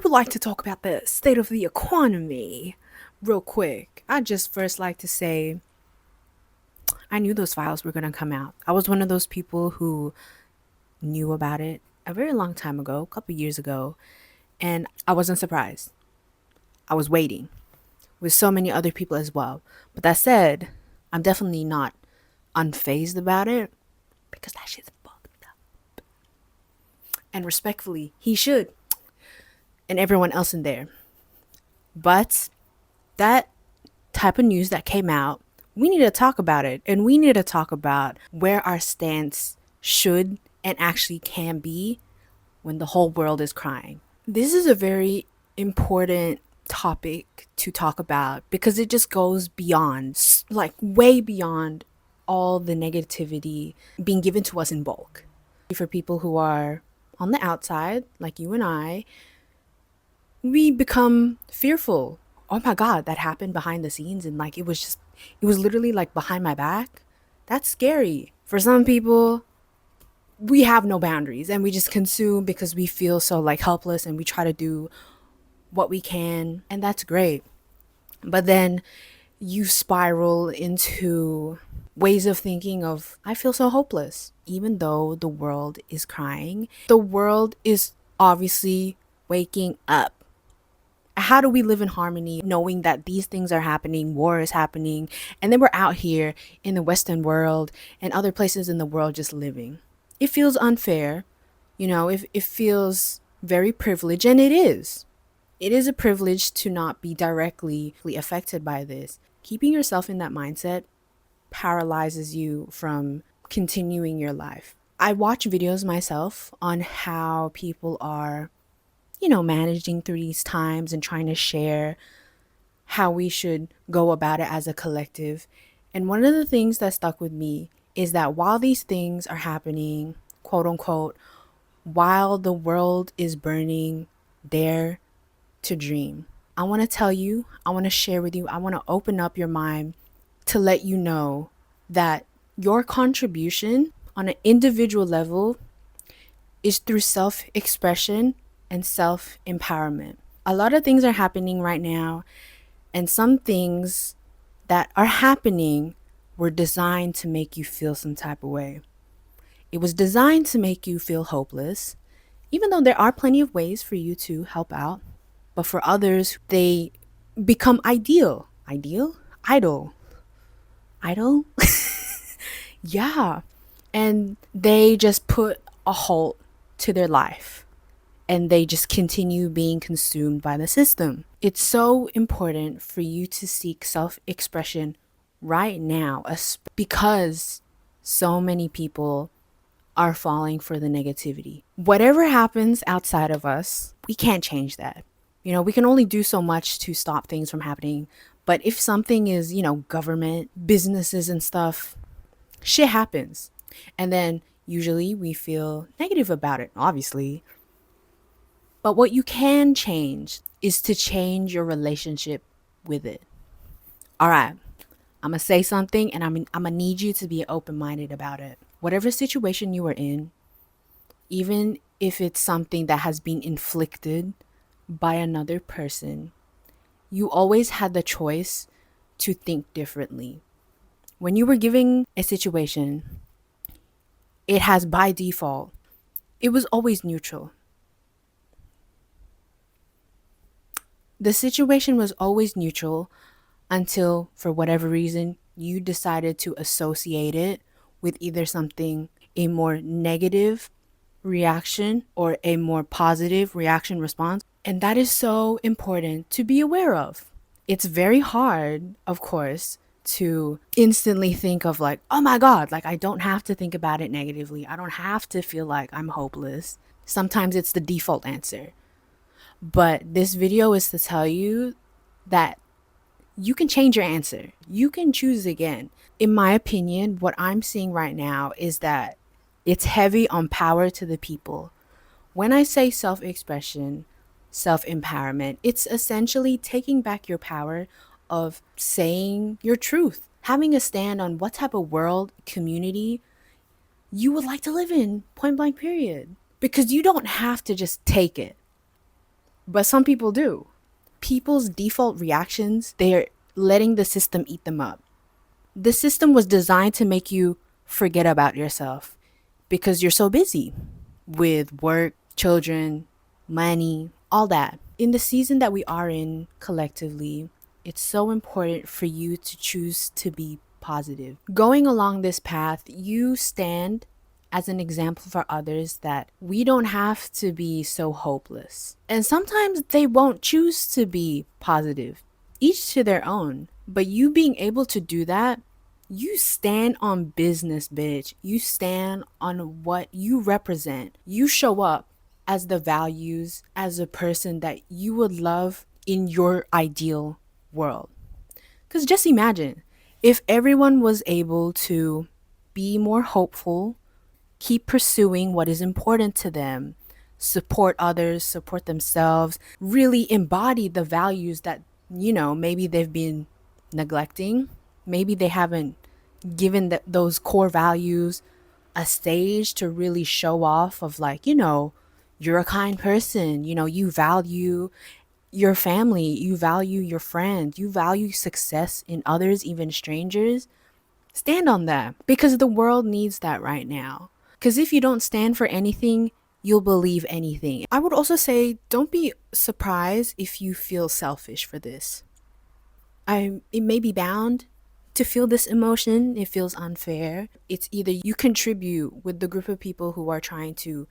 would like to talk about the state of the economy real quick. I'd just first like to say I knew those files were going to come out. I was one of those people who knew about it a very long time ago, a couple years ago, and I wasn't surprised. I was waiting with so many other people as well. But that said, I'm definitely not unfazed about it because that shit's fucked up. And respectfully, he should, and everyone else in there. But that type of news that came out, we need to talk about it. And we need to talk about where our stance should and actually can be when the whole world is crying. This is a very important topic to talk about because it just goes beyond, like way beyond all the negativity being given to us in bulk. For people who are on the outside, like you and I, we become fearful. Oh my God, that happened behind the scenes. And like, it was literally like behind my back. That's scary. For some people, we have no boundaries and we just consume because we feel so like helpless and we try to do what we can. And that's great. But then you spiral into ways of thinking of, I feel so hopeless, even though the world is crying. The world is obviously waking up. How do we live in harmony knowing that these things are happening, war is happening, and then we're out here in the Western world and other places in the world just living? It feels unfair, it feels very privileged, and it is. It is a privilege to not be directly affected by this. Keeping yourself in that mindset paralyzes you from continuing your life. I watch videos myself on how people are managing through these times and trying to share how we should go about it as a collective. And one of the things that stuck with me is that while these things are happening, quote unquote, while the world is burning, dare to dream. I want to tell you, I want to share with you, I want to open up your mind to let you know that your contribution on an individual level is through self-expression and self-empowerment. A lot of things are happening right now, and some things that are happening were designed to make you feel some type of way. It was designed to make you feel hopeless, even though there are plenty of ways for you to help out. But for others, they become idle. Yeah. And they just put a halt to their life and they just continue being consumed by the system. It's so important for you to seek self-expression right now because so many people are falling for the negativity. Whatever happens outside of us, we can't change that. We can only do so much to stop things from happening. But if something is, government, businesses and stuff, shit happens. And then usually we feel negative about it, obviously. But what you can change is to change your relationship with it. All right, I'm going to say something and I'm going to need you to be open-minded about it. Whatever situation you are in, even if it's something that has been inflicted by another person, you always had the choice to think differently. When you were given a situation, it has by default, it was always neutral. The situation was always neutral until, for whatever reason, you decided to associate it with either something, a more negative reaction or a more positive reaction response. And that is so important to be aware of. It's very hard, of course, to instantly think of like, oh my God, like I don't have to think about it negatively. I don't have to feel like I'm hopeless. Sometimes it's the default answer. But this video is to tell you that you can change your answer. You can choose again. In my opinion, what I'm seeing right now is that it's heavy on power to the people. When I say self-expression, self-empowerment, it's essentially taking back your power of saying your truth, having a stand on what type of world, community you would like to live in, point blank period. Because you don't have to just take it. But some people do. People's default reactions, they're letting the system eat them up. The system was designed to make you forget about yourself because you're so busy with work, children, money, all that. In the season that we are in collectively, it's so important for you to choose to be positive. Going along this path, you stand as an example for others that we don't have to be so hopeless. And sometimes they won't choose to be positive, each to their own. But you being able to do that, you stand on business, bitch. You stand on what you represent. You show up as the values, as a person that you would love in your ideal world. Because just imagine if everyone was able to be more hopeful, keep pursuing what is important to them, support others, support themselves, really embody the values that, maybe they've been neglecting. Maybe they haven't given those core values a stage to really show off of, like, you're a kind person, you value your family, you value your friends, you value success in others, even strangers. Stand on that because the world needs that right now. Because if you don't stand for anything, you'll believe anything. I would also say don't be surprised if you feel selfish for this. It may be bound to feel this emotion. It feels unfair. It's either you contribute with the group of people who are trying to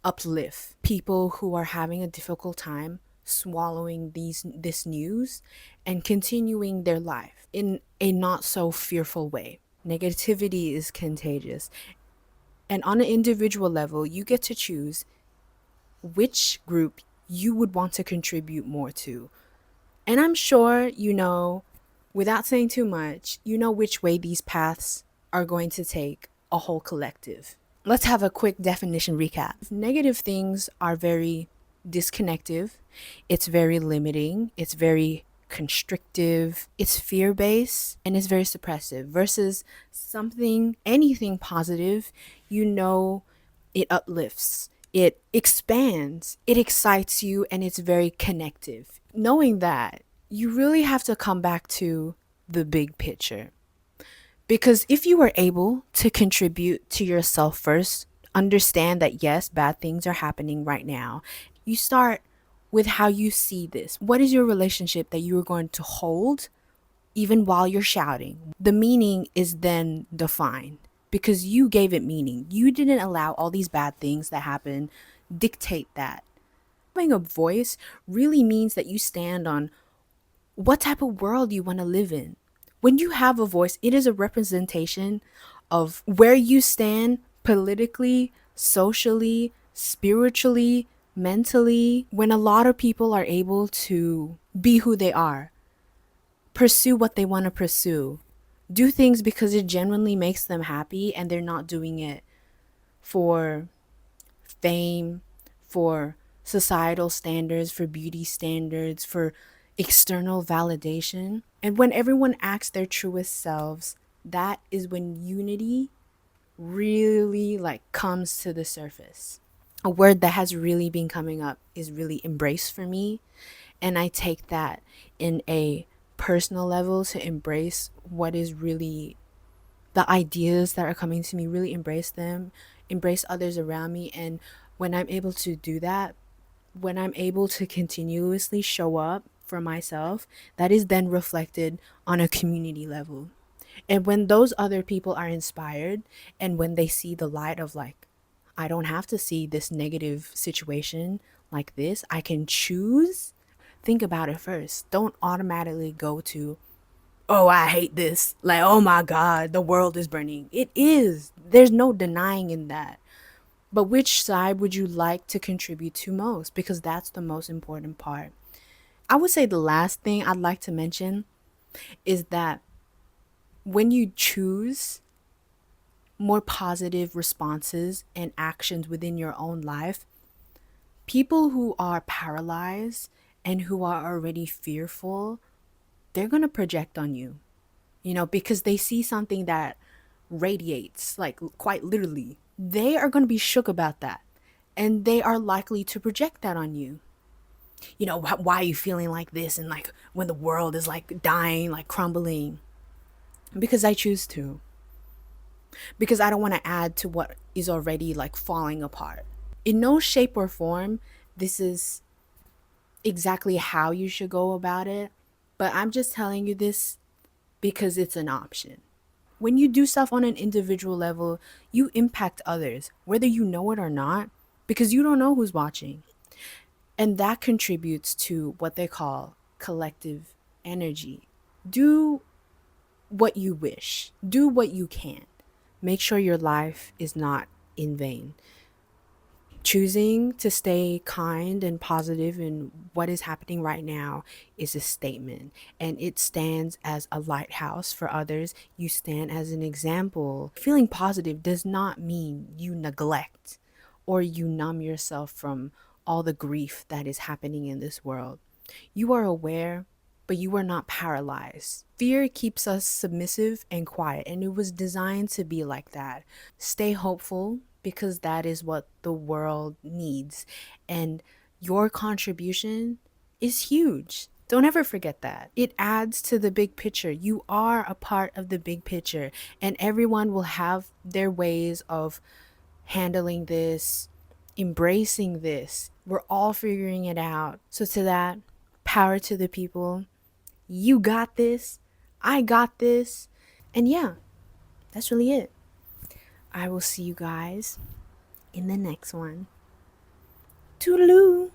uplift people who are having a difficult time swallowing this news and continuing their life in a not so fearful way. Negativity is contagious. And on an individual level, you get to choose which group you would want to contribute more to. And I'm sure without saying too much, which way these paths are going to take a whole collective. Let's have a quick definition recap. Negative things are very disconnective, it's very limiting, it's very constrictive, it's fear based, and it's very suppressive. Versus anything positive, it uplifts, it expands, it excites you, and it's very connective. Knowing that, you really have to come back to the big picture. Because if you were able to contribute to yourself first, understand that yes, bad things are happening right now. You start with how you see this. What is your relationship that you are going to hold even while you're shouting? The meaning is then defined because you gave it meaning. You didn't allow all these bad things that happen dictate that. Having a voice really means that you stand on what type of world you want to live in. When you have a voice, it is a representation of where you stand politically, socially, spiritually, mentally. When a lot of people are able to be who they are, pursue what they want to pursue, do things because it genuinely makes them happy and they're not doing it for fame, for societal standards, for beauty standards, for external validation. And when everyone acts their truest selves, that is when unity really comes to the surface. A word that has really been coming up is really embrace for me. And I take that in a personal level to embrace what is really the ideas that are coming to me, really embrace them, embrace others around me. And when I'm able to do that, when I'm able to continuously show up for myself, that is then reflected on a community level. And when those other people are inspired and when they see the light of I don't have to see this negative situation like this, I can choose. Think about it first. Don't automatically go to, oh, I hate this. Oh my God, the world is burning. It is. There's no denying in that. But which side would you like to contribute to most? Because that's the most important part. I would say the last thing I'd like to mention is that when you choose more positive responses and actions within your own life, people who are paralyzed and who are already fearful, they're going to project on you, because they see something that radiates, quite literally. They are going to be shook about that, and they are likely to project that on you. Why are you feeling like this? And like when the world is like dying, like crumbling. Because I choose to. Because I don't want to add to what is already like falling apart. In no shape or form, this is exactly how you should go about it. But I'm just telling you this because it's an option. When you do stuff on an individual level, you impact others, whether you know it or not, because you don't know who's watching. And that contributes to what they call collective energy. Do what you wish, do what you can. Make sure your life is not in vain. Choosing to stay kind and positive in what is happening right now is a statement, and it stands as a lighthouse for others. You stand as an example. Feeling positive does not mean you neglect or you numb yourself from all the grief that is happening in this world. You are aware, but you are not paralyzed. Fear keeps us submissive and quiet, and it was designed to be like that. Stay hopeful because that is what the world needs. And your contribution is huge. Don't ever forget that. It adds to the big picture. You are a part of the big picture, and everyone will have their ways of handling this, embracing this. We're all figuring it out. So, to that, power to the people. You got this. I got this. And yeah, that's really it. I will see you guys in the next one. Toodaloo!